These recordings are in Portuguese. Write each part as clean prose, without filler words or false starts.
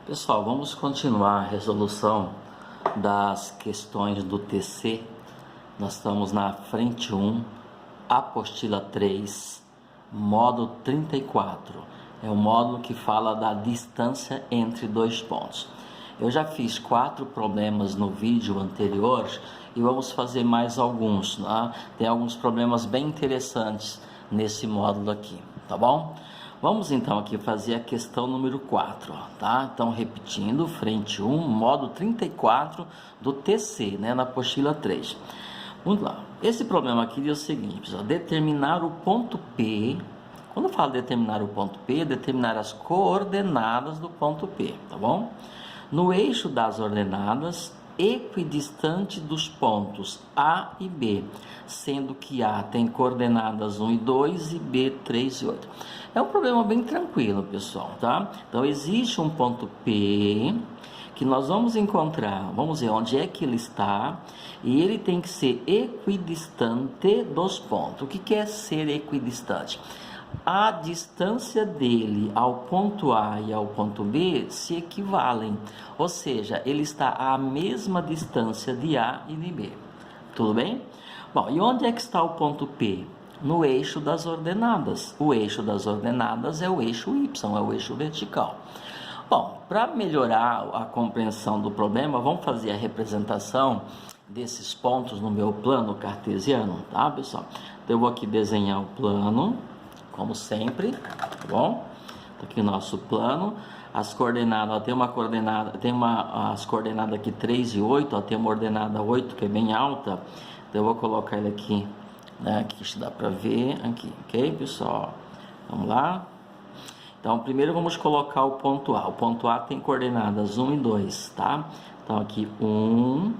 Pessoal, vamos continuar a resolução das questões do TC. Nós estamos na frente 1, apostila 3, módulo 34. É o módulo que fala da distância entre dois pontos. Eu já fiz 4 problemas no vídeo anterior e vamos fazer mais alguns, né? Tem alguns problemas bem interessantes nesse módulo aqui, tá bom? Vamos então aqui fazer a questão número 4, tá? Então, repetindo, frente 1, módulo 34 do TC, né? Na apostila 3. Vamos lá. Esse problema aqui diz o seguinte, ó, determinar o ponto P. Quando eu falo determinar o ponto P, determinar as coordenadas do ponto P, tá bom? No eixo das ordenadas, equidistante dos pontos A e B, sendo que A tem coordenadas 1 e 2 e B 3 e 8. É um problema bem tranquilo, pessoal, tá? Então, existe um ponto P que nós vamos encontrar, vamos ver onde é que ele está, e ele tem que ser equidistante dos pontos. O que é ser equidistante? A distância dele ao ponto A e ao ponto B se equivalem, ou seja, ele está à mesma distância de A e de B. Tudo bem? Bom, e onde é que está o ponto P? No eixo das ordenadas. O eixo das ordenadas é o eixo Y, é o eixo vertical. Bom, para melhorar a compreensão do problema, vamos fazer a representação desses pontos no meu plano cartesiano, tá, pessoal? Então, eu vou aqui desenhar o plano, como sempre, tá bom? Aqui o nosso plano, as coordenadas, ó, tem uma coordenada, as coordenadas aqui 3 e 8, ó, tem uma ordenada 8 que é bem alta, então eu vou colocar ele aqui, né, aqui dá para ver, aqui, ok, pessoal? Vamos lá. Então, primeiro vamos colocar o ponto A. O ponto A tem coordenadas 1 e 2, tá? Então, aqui 1,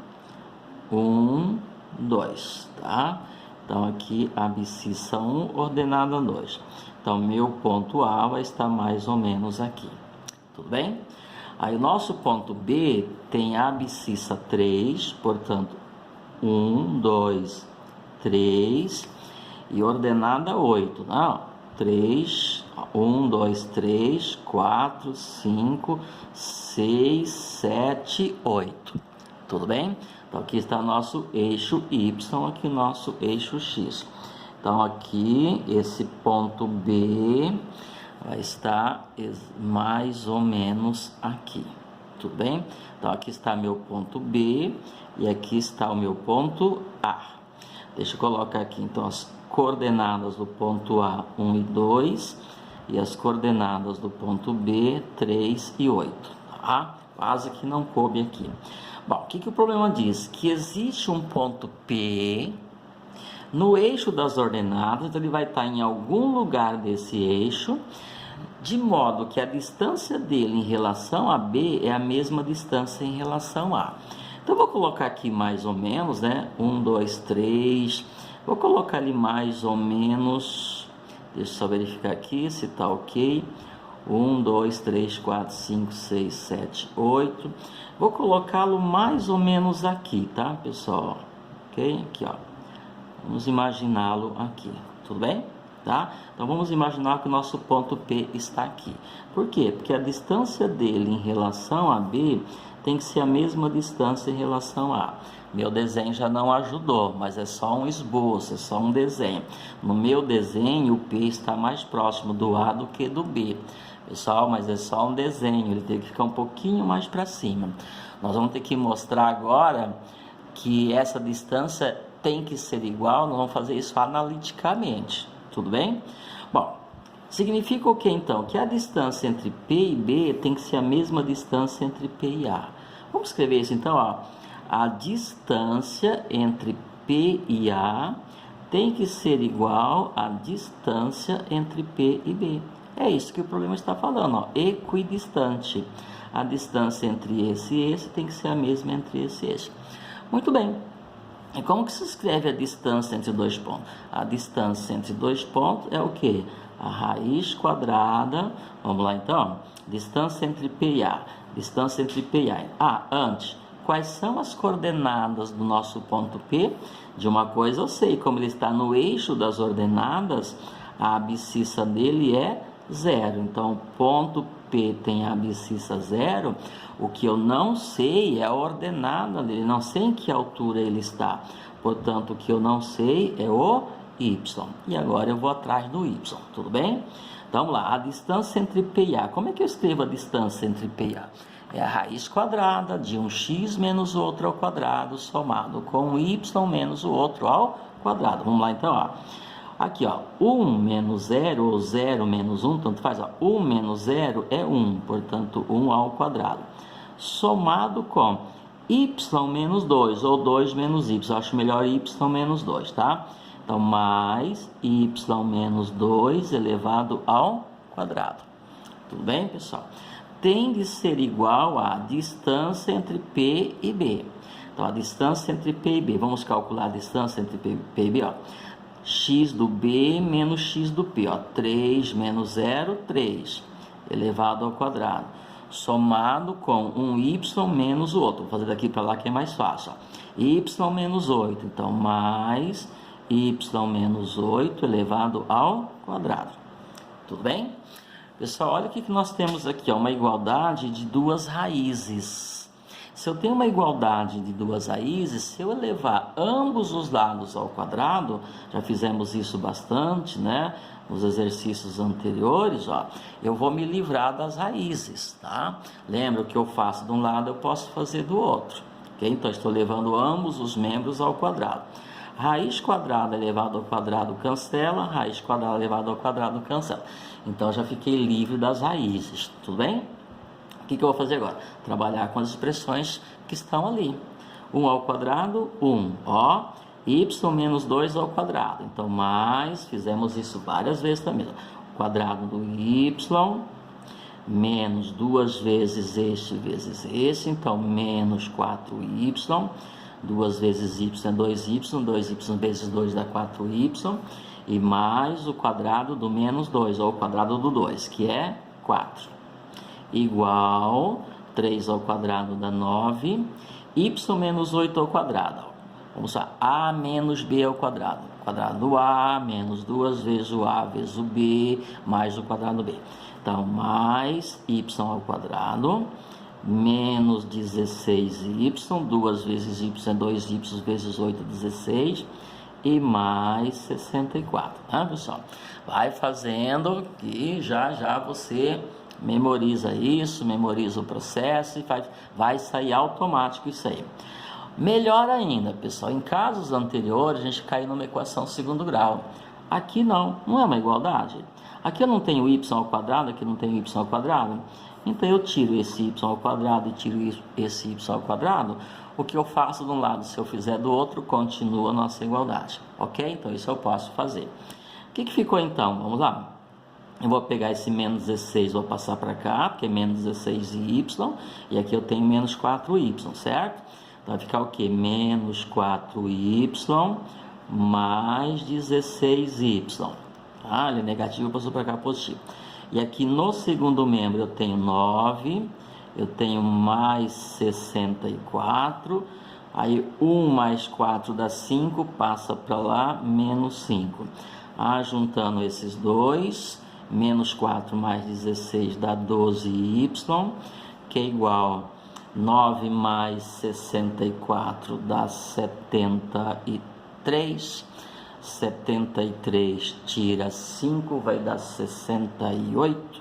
2, tá? Então, aqui abscissa 1, ordenada 2. Então, meu ponto A vai estar mais ou menos aqui. Tudo bem? Aí, o nosso ponto B tem abscissa 3, portanto, 1, 2, 3 e ordenada 8, não? 3, 1, 2, 3, 4, 5, 6, 7, 8. Tudo bem? Então, aqui está nosso eixo Y, aqui nosso eixo X. Então, aqui, esse ponto B vai estar mais ou menos aqui. Tudo bem? Então, aqui está meu ponto B e aqui está o meu ponto A. Deixa eu colocar aqui, então, as coordenadas do ponto A, 1 e 2, e as coordenadas do ponto B, 3 e 8. Tá? Quase que não coube aqui. Bom, o que o problema diz? Que existe um ponto P no eixo das ordenadas, ele vai estar em algum lugar desse eixo, de modo que a distância dele em relação a B é a mesma distância em relação a. Então, eu vou colocar aqui mais ou menos, né? 1, 2, 3. Vou colocar ali mais ou menos, deixa eu só verificar aqui se está ok. 1, 2, 3, 4, 5, 6, 7, 8. Vou colocá-lo mais ou menos aqui, tá, pessoal? Ok? Aqui, ó. Vamos imaginá-lo aqui, tudo bem? Tá? Então, vamos imaginar que o nosso ponto P está aqui. Por quê? Porque a distância dele em relação a B tem que ser a mesma distância em relação a A. Meu desenho já não ajudou, mas é só um esboço, é só um desenho. No meu desenho, o P está mais próximo do A do que do B. Pessoal, mas é só um desenho, ele tem que ficar um pouquinho mais para cima. Nós vamos ter que mostrar agora que essa distância tem que ser igual, nós vamos fazer isso analiticamente, tudo bem? Bom, significa o que então? Que a distância entre P e B tem que ser a mesma distância entre P e A. Vamos escrever isso então, ó. A distância entre P e A tem que ser igual à distância entre P e B. É isso que o problema está falando, ó, equidistante. A distância entre esse e esse tem que ser a mesma entre esse e esse. Muito bem. E como que se escreve a distância entre dois pontos? A distância entre dois pontos é o quê? A raiz quadrada, vamos lá então, distância entre P e A. Distância entre P e A. Ah, antes, quais são as coordenadas do nosso ponto P? De uma coisa eu sei, como ele está no eixo das ordenadas, a abscissa dele é 0. Então, ponto P tem abscissa 0, o que eu não sei é a ordenada dele, não sei em que altura ele está. Portanto, o que eu não sei é o y. E agora eu vou atrás do y, tudo bem? Então, vamos lá, a distância entre P e A. Como é que eu escrevo a distância entre P e A? É a raiz quadrada de um x menos o outro ao quadrado, somado com um y menos o outro ao quadrado. Vamos lá, então, ó. Aqui, ó, 1 menos 0 ou 0 menos 1, tanto faz, ó. 1 menos 0 é 1, portanto, 1 ao quadrado. Somado com y menos 2, ou 2 menos y. Eu acho melhor y menos 2, tá? Então, mais y menos 2 elevado ao quadrado. Tudo bem, pessoal? Tem de ser igual à distância entre P e B. Então, a distância entre P e B. Vamos calcular a distância entre P e B, ó. X do B menos x do P, ó. 3 menos 0, 3, elevado ao quadrado. Somado com um y menos o outro. Vou fazer daqui para lá que é mais fácil, ó. Y menos 8, então, mais y menos 8 elevado ao quadrado. Tudo bem? Pessoal, olha o que nós temos aqui, ó, uma igualdade de duas raízes. Se eu tenho uma igualdade de duas raízes, se eu elevar ambos os lados ao quadrado, já fizemos isso bastante, né? Nos exercícios anteriores, ó, eu vou me livrar das raízes, tá? Lembra, o que eu faço de um lado eu posso fazer do outro, ok? Então, estou levando ambos os membros ao quadrado. Raiz quadrada elevado ao quadrado cancela, raiz quadrada elevado ao quadrado cancela. Então, já fiquei livre das raízes, tudo bem? O que eu vou fazer agora? Trabalhar com as expressões que estão ali. 1 ao quadrado, 1, ó. Y menos 2 ao quadrado. Então, mais, fizemos isso várias vezes também. O quadrado do y menos 2 vezes esse. Então, menos 4y. 2 vezes y é 2y. 2y vezes 2 dá 4y. E mais o quadrado do menos 2, ou o quadrado do 2, que é 4. Igual 3 ao quadrado dá 9. Y menos 8 ao quadrado. Vamos lá, A menos B ao quadrado. Quadrado do A menos 2 vezes o A vezes o B, mais o quadrado do B. Então, mais y ao quadrado, menos 16y, 2 vezes y é 2y vezes 8, 16, e mais 64, tá, pessoal? Vai fazendo que já você memoriza isso, memoriza o processo e vai sair automático isso aí. Melhor ainda, pessoal, em casos anteriores a gente caiu numa equação segundo grau. Aqui não é uma igualdade. Aqui eu não tenho y ao quadrado, aqui não tenho y ao quadrado. Então eu tiro esse y ao quadrado e tiro esse y ao quadrado. O que eu faço de um lado, se eu fizer do outro, continua a nossa igualdade. Ok? Então isso eu posso fazer. O que ficou então? Vamos lá. Eu vou pegar esse menos 16, vou passar para cá, porque é menos 16y. E aqui eu tenho menos 4y, certo? Então vai ficar o que? Menos 4y mais 16y. Tá? Ele é negativo, passou para cá positivo. E aqui no segundo membro eu tenho 9, eu tenho mais 64, aí 1 mais 4 dá 5, passa para lá, menos 5. Juntando esses dois, menos 4 mais 16 dá 12y, que é igual 9 mais 64 dá 73. 73 tira 5 vai dar 68.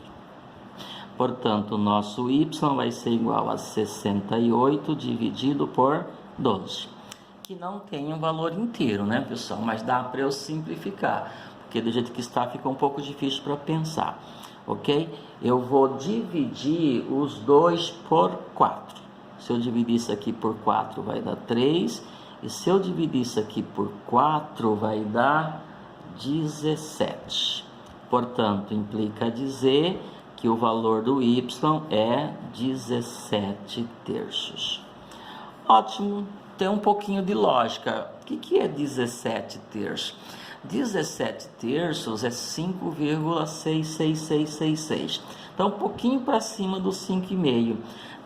Portanto, o nosso y vai ser igual a 68 dividido por 12. Que não tem um valor inteiro, né, pessoal? Mas dá para eu simplificar, porque do jeito que está fica um pouco difícil para pensar, ok? Eu vou dividir os dois por 4. Se eu dividir isso aqui por 4 vai dar 3. E se eu dividir isso aqui por 4, vai dar 17. Portanto, implica dizer que o valor do y é 17 terços. Ótimo, tem um pouquinho de lógica. O que é 17 terços? 17 terços é 5,66666. Então, um pouquinho para cima do 5,5.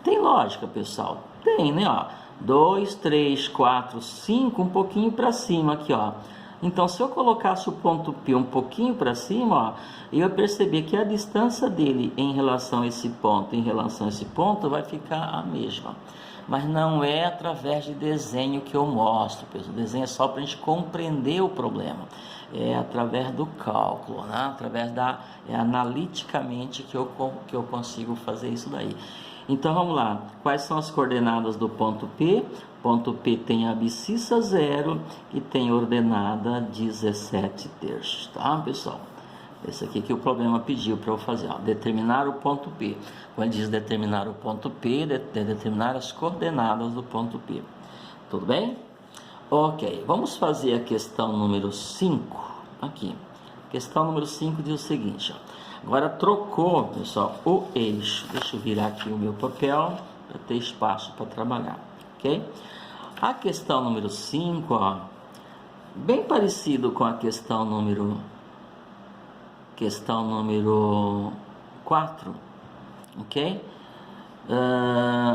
Tem lógica, pessoal? Tem, né? Ó. 2, 3, 4, 5, um pouquinho para cima aqui, ó. Então, se eu colocasse o ponto P um pouquinho para cima, ó, eu ia perceber que a distância dele em relação a esse ponto, vai ficar a mesma. Mas não é através de desenho que eu mostro, pessoal. O desenho é só para a gente compreender o problema. É através do cálculo, né? Através analiticamente que eu consigo fazer isso daí. Então vamos lá, quais são as coordenadas do ponto P? Ponto P tem abscissa 0 e tem ordenada 17 terços, tá, pessoal? Esse aqui que o problema pediu para eu fazer, ó, determinar o ponto P. Quando diz determinar o ponto P, determinar as coordenadas do ponto P. Tudo bem? Ok, vamos fazer a questão número 5 aqui. Questão número 5 diz o seguinte, ó. Agora trocou, pessoal, o eixo. Deixa eu virar aqui o meu papel para ter espaço para trabalhar, ok? A questão número 5, ó, bem parecido com a questão número 4, ok?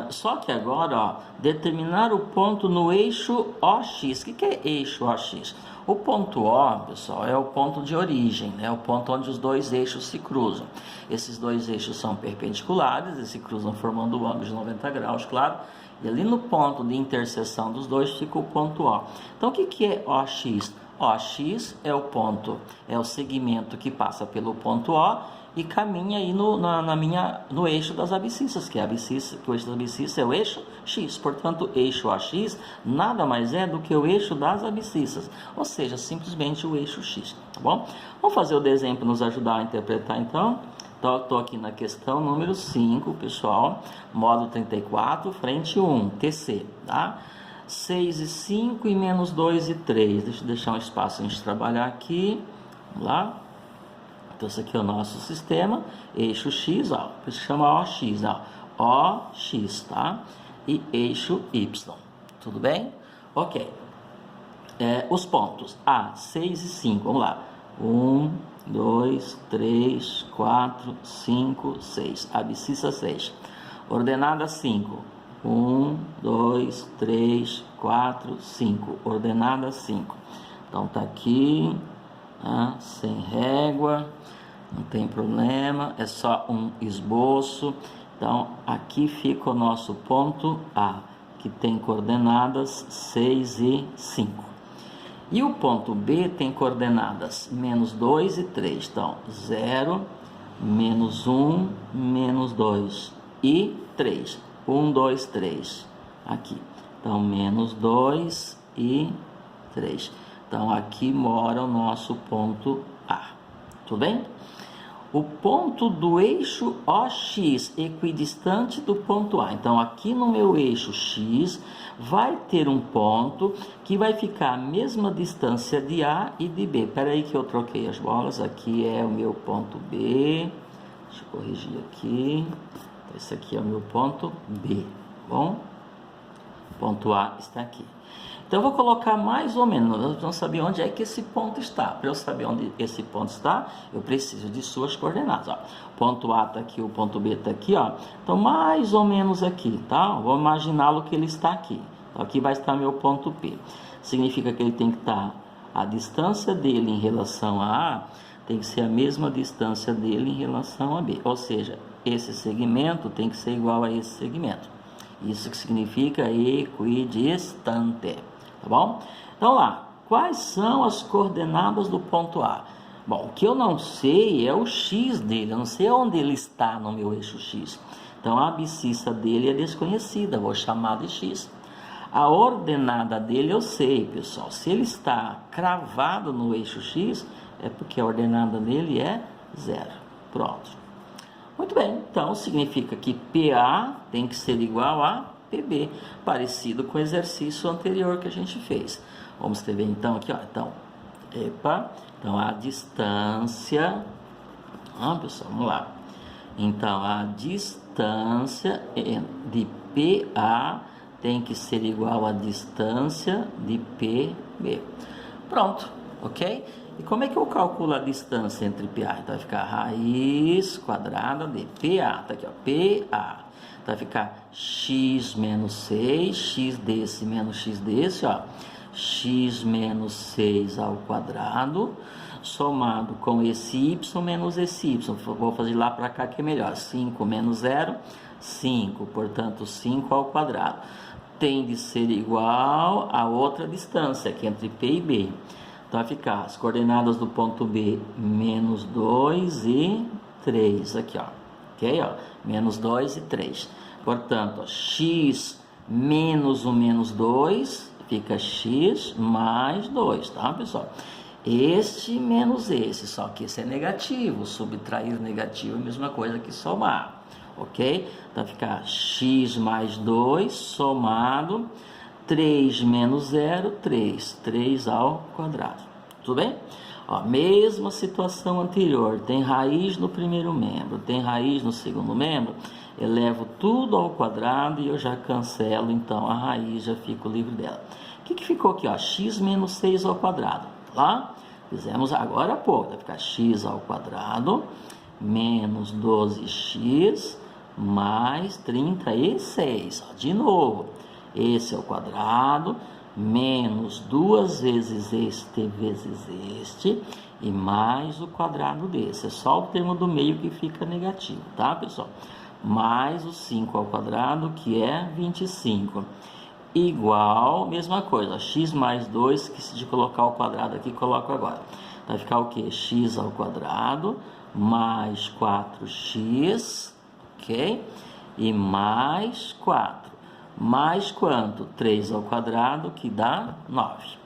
Só que agora, ó, determinar o ponto no eixo OX. O que é eixo OX? O ponto O, pessoal, é o ponto de origem, né? O ponto onde os dois eixos se cruzam. Esses dois eixos são perpendiculares, eles se cruzam formando um ângulo de 90 graus, claro. E ali no ponto de interseção dos dois fica o ponto O. Então, o que é OX? OX é o ponto, é o segmento que passa pelo ponto O e caminha aí no eixo das abscissas, que o eixo das abscissas é o eixo X. Portanto, eixo AX nada mais é do que o eixo das abscissas, ou seja, simplesmente o eixo X, tá bom? Vamos fazer o desenho para nos ajudar a interpretar, então. Estou aqui na questão número 5, pessoal, módulo 34, frente 1, TC, tá? 6 e 5 e menos 2 e 3. Deixa eu deixar um espaço a gente trabalhar aqui. Vamos lá. Então, esse aqui é o nosso sistema. Eixo X, ó. Por isso chama OX, ó. OX, tá? E eixo Y. Tudo bem? Ok. Os pontos A, 6 e 5. Vamos lá. 1, 2, 3, 4, 5, 6. Abscissa 6. Ordenada 5. 1, 2, 3, 4, 5. Ordenada 5. Então tá aqui, tá? Sem régua, não tem problema, é só um esboço. Então aqui fica o nosso ponto A, que tem coordenadas 6 e 5. E o ponto B tem coordenadas menos 2 e 3. Então 0, menos 1, menos 2 e 3. 1, 2, 3. Aqui. Então, menos 2 e 3. Então, aqui mora o nosso ponto A. Tudo bem? O ponto do eixo OX equidistante do ponto A. Então, aqui no meu eixo X, vai ter um ponto que vai ficar a mesma distância de A e de B. Espera aí que eu troquei as bolas. Aqui é o meu ponto B. Deixa eu corrigir aqui. Esse aqui é o meu ponto B, bom? Ponto A está aqui. Então, eu vou colocar mais ou menos, nós vamos saber onde é que esse ponto está. Para eu saber onde esse ponto está, eu preciso de suas coordenadas, ó. Ponto A está aqui, o ponto B está aqui, ó. Então, mais ou menos aqui, tá? Vou imaginá-lo que ele está aqui. Então, aqui vai estar meu ponto P. Significa que ele tem que estar, a distância dele em relação a A, tem que ser a mesma distância dele em relação a B. Ou seja, esse segmento tem que ser igual a esse segmento. Isso que significa equidistante, tá bom? Então lá, quais são as coordenadas do ponto A? Bom, o que eu não sei é o X dele, eu não sei onde ele está no meu eixo X. Então a abscissa dele é desconhecida, vou chamar de X. A ordenada dele eu sei, pessoal. Se ele está cravado no eixo X, é porque a ordenada dele é 0. Pronto. Muito bem, então significa que PA tem que ser igual a PB, parecido com o exercício anterior que a gente fez. Vamos escrever então aqui, ó. Então a distância, pessoal, vamos lá. Então a distância de PA tem que ser igual à distância de PB. Pronto, ok? E como é que eu calculo a distância entre PA? Então vai ficar raiz quadrada de PA, tá aqui, ó, PA. Então vai ficar x menos 6, x desse menos x desse, ó. x menos 6 ao quadrado, somado com esse y menos esse y. Vou fazer lá para cá que é melhor. 5 menos 0, 5. Portanto, 5 ao quadrado. Tem de ser igual a outra distância, que é entre P e B. Então, vai ficar as coordenadas do ponto B, menos 2 e 3. Aqui, ó. Ok? Ó, menos 2 e 3. Portanto, ó, x menos o menos 2 fica x mais 2, tá, pessoal? Este menos esse, só que esse é negativo. Subtrair negativo é a mesma coisa que somar, ok? Então, fica x mais 2 somado 3 menos 0, 3. 3 ao quadrado. Tudo bem? Ó, mesma situação anterior. Tem raiz no primeiro membro, tem raiz no segundo membro. Elevo tudo ao quadrado e eu já cancelo, então, a raiz, já fico livre dela. O que ficou aqui? Ó? X menos 6 ao quadrado. Lá, fizemos agora há pouco. Vai ficar x ao quadrado menos 12x mais 36. Ó, de novo, esse é o quadrado, menos 2 vezes este vezes este, e mais o quadrado desse. É só o termo do meio que fica negativo, tá, pessoal? Mais o 5 ao quadrado, que é 25. Igual, mesma coisa, x mais 2, que se de colocar o quadrado aqui, coloco agora. Vai ficar o que? X ao quadrado mais 4x, ok? E mais 4. Mais quanto? 3 ao quadrado, que dá 9.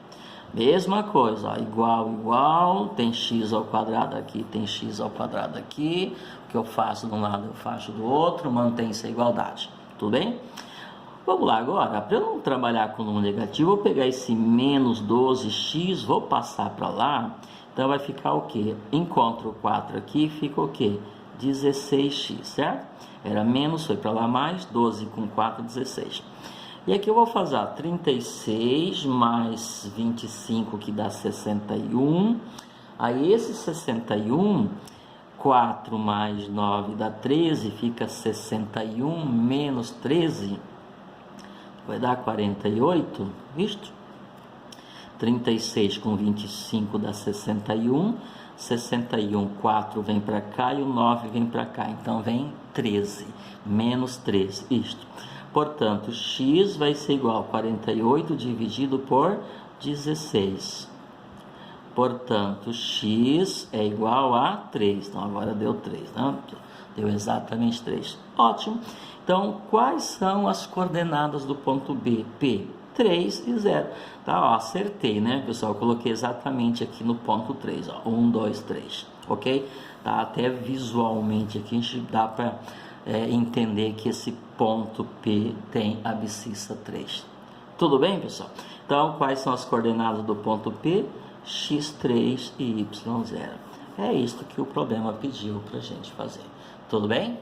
Mesma coisa, ó, igual, tem x ao quadrado aqui, tem x ao quadrado aqui. O que eu faço de um lado, eu faço do outro, mantém-se a igualdade. Tudo bem? Vamos lá agora, para eu não trabalhar com número negativo, vou pegar esse menos 12x, vou passar para lá, então vai ficar o quê? Encontro o 4 aqui, fica o quê? 16x, certo? Era menos, foi para lá mais, 12 com 4, 16. E aqui eu vou fazer 36 mais 25, que dá 61. Aí esse 61, 4 mais 9 dá 13, fica 61 menos 13, vai dar 48, visto? 36 com 25 dá 61, 61, 4 vem para cá e o 9 vem para cá, então vem 13, menos 13, isto. Portanto, x vai ser igual a 48 dividido por 16. Portanto, x é igual a 3. Então, agora deu 3, né? Deu exatamente 3. Ótimo. Então, quais são as coordenadas do ponto B? P, 3 e 0. Tá, ó, acertei, né, pessoal? Eu coloquei exatamente aqui no ponto 3, ó. 1, 2, 3, ok? Tá, até visualmente aqui a gente dá para entender que esse ponto P tem abscissa 3. Tudo bem, pessoal? Então, quais são as coordenadas do ponto P? x3 e y0. É isso que o problema pediu para a gente fazer. Tudo bem?